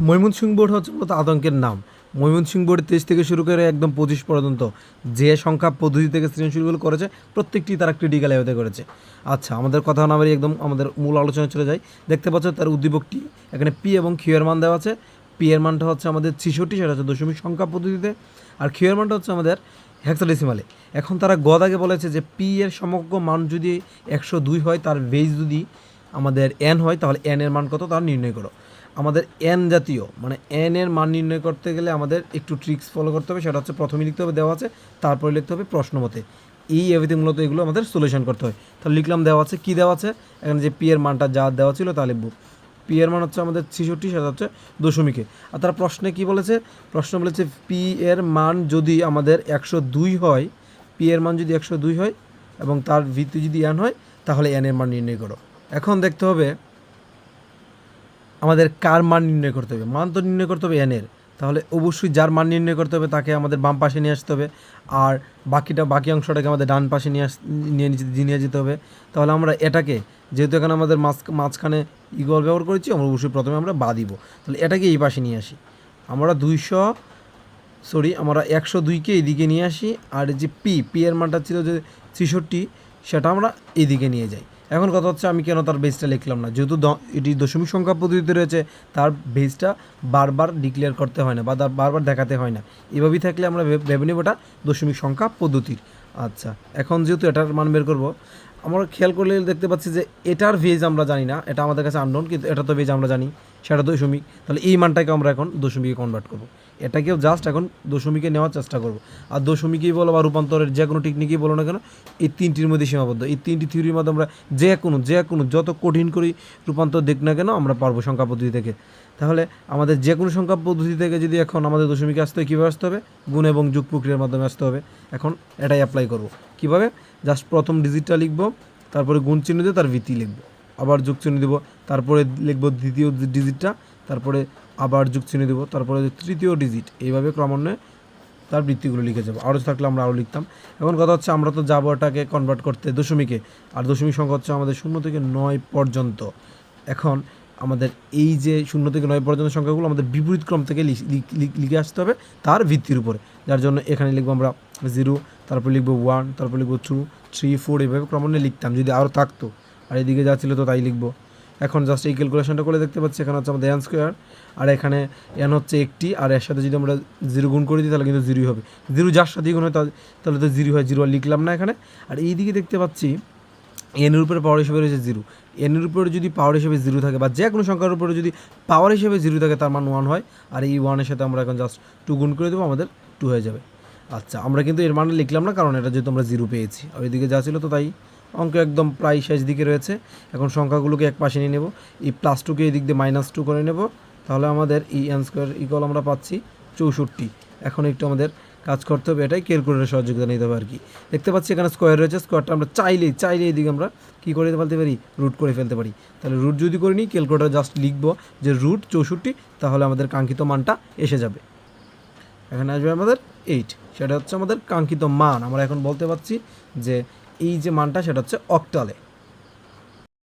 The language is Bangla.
ময়মনসিংহ বোর্ড হচ্ছে মূলত আতঙ্কের নাম। ময়মনসিংহ বোর্ড 23 থেকে শুরু করে একদম 25 পর্যন্ত যে সংখ্যা পদ্ধতি থেকে সৃজনশীলগুলো করেছে প্রত্যেকটি তারা ক্রিটিক্যাল এভাবে করেছে। আচ্ছা, আমাদের কথা না বাড়ি একদম আমাদের মূল আলোচনায় চলে যাই। দেখতে পাচ্ছ তার উদ্দীপকটি এখানে পি এবং কিউ এর মান দেওয়া আছে। পি এর মানটা হচ্ছে আমাদের 66, সেটা হচ্ছে দশমিক সংখ্যা পদ্ধতিতে, আর কিউ এর মানটা হচ্ছে আমাদের হেক্সাডেসিমালে। এখন তারা গদাকে বলেছে যে পি এর সমগ্র মান যদি 102 হয়, তার বেস যদি আমাদের এন হয়, তাহলে এন এর মান কত তার নির্ণয় করো। আমাদের এন জাতীয় মানে এন এর মান নির্ণয় করতে গেলে আমাদের একটু ট্রিক্স ফলো করতে হবে। সেটা হচ্ছে প্রথমে লিখতে হবে দেওয়া আছে, তারপরে লিখতে হবে প্রশ্ন মতে। এই এভরিথিং মূলত এগুলো আমাদের সলিউশন করতে হয়। তাহলে লিখলাম দেওয়া আছে, কী দেওয়া আছে এখানে, যে পি এর মানটা যা দেওয়া ছিল তা লিখব। পি এর মান হচ্ছে আমাদের 66, সেটা হচ্ছে দশমিকে। আর তারা প্রশ্নে কী বলেছে, প্রশ্ন বলেছে পি এর মান যদি আমাদের 102 হয়, পি এর মান যদি 102 হয় এবং তার ভিত্তি যদি এন হয়, তাহলে এন এর মান নির্ণয় করো। এখন দেখতে হবে আমাদের কার মান নির্ণয় করতে হবে। মান তো নির্ণয় করতে হবে এনের, তাহলে অবশ্যই যার মান নির্ণয় করতে হবে তাকে আমাদের বাম পাশে নিয়ে আসতে হবে, আর বাকি অংশটাকে আমাদের ডান পাশে নিয়ে যেতে হবে। তাহলে আমরা এটাকে, যেহেতু এখানে আমাদের মাঝখানে ইকুয়াল ব্যবহার করেছি, আমরা অবশ্যই প্রথমে আমরা বা দিব। তাহলে এটাকে এই পাশে নিয়ে আসি, আমরা 102কে এইদিকে নিয়ে আসি, আর যে পি এর মানটা ছিল যে 66, সেটা আমরা এইদিকে নিয়ে যাই। এখন কথা হচ্ছে আমি কেন তার বেসটা লিখলাম না, যেহেতু এটি দশমিক সংখ্যা পদ্ধতিতে রয়েছে, তার বেসটা বারবার ডিক্লেয়ার করতে হয় না বা বারবার দেখাতে হয় না। এভাবেই থাকলে আমরা ভেবে নেব এটা দশমিক সংখ্যা পদ্ধতির। আচ্ছা, এখন যেহেতু এটার মান বের করব, আমরা খেয়াল করলে দেখতে পাচ্ছি যে এটার ভেজ আমরা জানি না, এটা আমাদের কাছে আননোন, কিন্তু এটা তো ভেজ আমরা জানি, সেটা দশমিক। তাহলে এই মানটাকে আমরা এখন দশমিকে কনভার্ট করব। এটাকেও জাস্ট এখন দশমিকে নেওয়ার চেষ্টা করব। আর দশমিকই বলো বা রূপান্তরের যে কোনো টেকনিকই বলো না কেন, এই তিনটির মধ্যে সীমাবদ্ধ। এই তিনটি থিওরির মধ্যে আমরা যে কোনো যত কঠিন করে রূপান্তর দেখ না কেন আমরা পারবো সংখ্যা পদ্ধতি থেকে। তাহলে আমাদের যে কোনো সংখ্যা পদ্ধতি থেকে যদি এখন আমাদের দশমিকে আসতে হয়, কীভাবে আসতে হবে, গুণ এবং যোগ প্রক্রিয়ার মাধ্যমে আসতে হবে। এখন এটাই অ্যাপ্লাই করব। কীভাবে, জাস্ট প্রথম ডিজিটটা লিখব, তারপরে গুণ চিহ্ন দিয়ে তার ভিত্তি লিখব, আবার যোগ চিহ্ন দেবো, তারপরে লিখব দ্বিতীয় ডিজিটটা, তারপরে আবার যোগ চিহ্ন দেবো, তারপরে তৃতীয় ডিজিট, এইভাবে ক্রমান্বয়ে তার বৃত্তিগুলো লিখে যাবো। আরও থাকলে আমরা আরও লিখতাম। এখন কথা হচ্ছে আমরা তো যাবো এটাকে কনভার্ট করতে দশমিকে, আর দশমিক সংখ্যা হচ্ছে আমাদের 0 থেকে 9 পর্যন্ত। এখন আমাদের এই যে 0 থেকে 9 পর্যন্ত সংখ্যাগুলো আমাদের বিপরীত ক্রম থেকে লিখে আসতে হবে তার ভিত্তির উপরে, যার জন্য এখানে লিখবো আমরা 0, তারপর লিখবো 1, তারপর লিখবো 2, 3, 4, এইভাবে ক্রমান্বয়ে লিখতাম যদি আরও থাকতো, আর এদিকে যা ছিল তো তাই লিখবো। এখন জাস্ট এই ক্যালকুলেশনটা করে দেখতে পাচ্ছি, এখানে হচ্ছে আমাদের এন স্কোয়ার, আর এখানে এন হচ্ছে একটি, আর এর সাথে যদি আমরা 0 গুণ করে দিই তাহলে কিন্তু 0 হবে। 0 যার সাথে গুণ হয় তাহলে তো 0 হয়, 0 আর লিখলাম না এখানে। আর এই দিকে দেখতে পাচ্ছি এনের উপরে পাওয়ার হিসেবে রয়েছে 0। এনের উপরে যদি পাওয়ার হিসেবে 0 থাকে, বা যে কোনো সংখ্যার উপরে যদি পাওয়ার হিসেবে 0 থাকে, তার মান 1 হয়। আর এই 1-এর সাথে আমরা এখন জাস্ট 2 গুণ করে দেবো, আমাদের 2 হয়ে যাবে। আচ্ছা, আমরা কিন্তু এর মানে লিখলাম না, কারণ এটা যেহেতু আমরা 0 পেয়েছি, আর এদিকে যা ছিল তো তাই। অঙ্ক একদম প্রায় শেষ দিকে রয়েছে। এখন সংখ্যাগুলোকে এক পাশে নিয়ে নেব, এই +2কে এই দিক দিয়ে -2 করে নেব, তাহলে আমাদের এই এন স্কোয়ার ইকুয়াল আমরা পাচ্ছি 64। এখন একটু আমাদের কাজ করতে হবে, এটাই ক্যালকুলেটরের সহযোগিতা নিতে হবে আর কি। দেখতে পাচ্ছি এখানে স্কোয়ার রয়েছে, স্কোয়ারটা আমরা চাইলে এদিকে আমরা কী করে ফেলতে পারি, রুট করে ফেলতে পারি। তাহলে রুট যদি করে নিই, ক্যালকুলেটর জাস্ট লিখবো যে √64, তাহলে আমাদের কাঙ্ক্ষিত মানটা এসে যাবে। এখানে আসবে আমাদের 8, সেটা হচ্ছে আমাদের কাঙ্ক্ষিত মান। আমরা এখন বলতে পারছি যে এই যে মানটা সেটা হচ্ছে অক্টালে।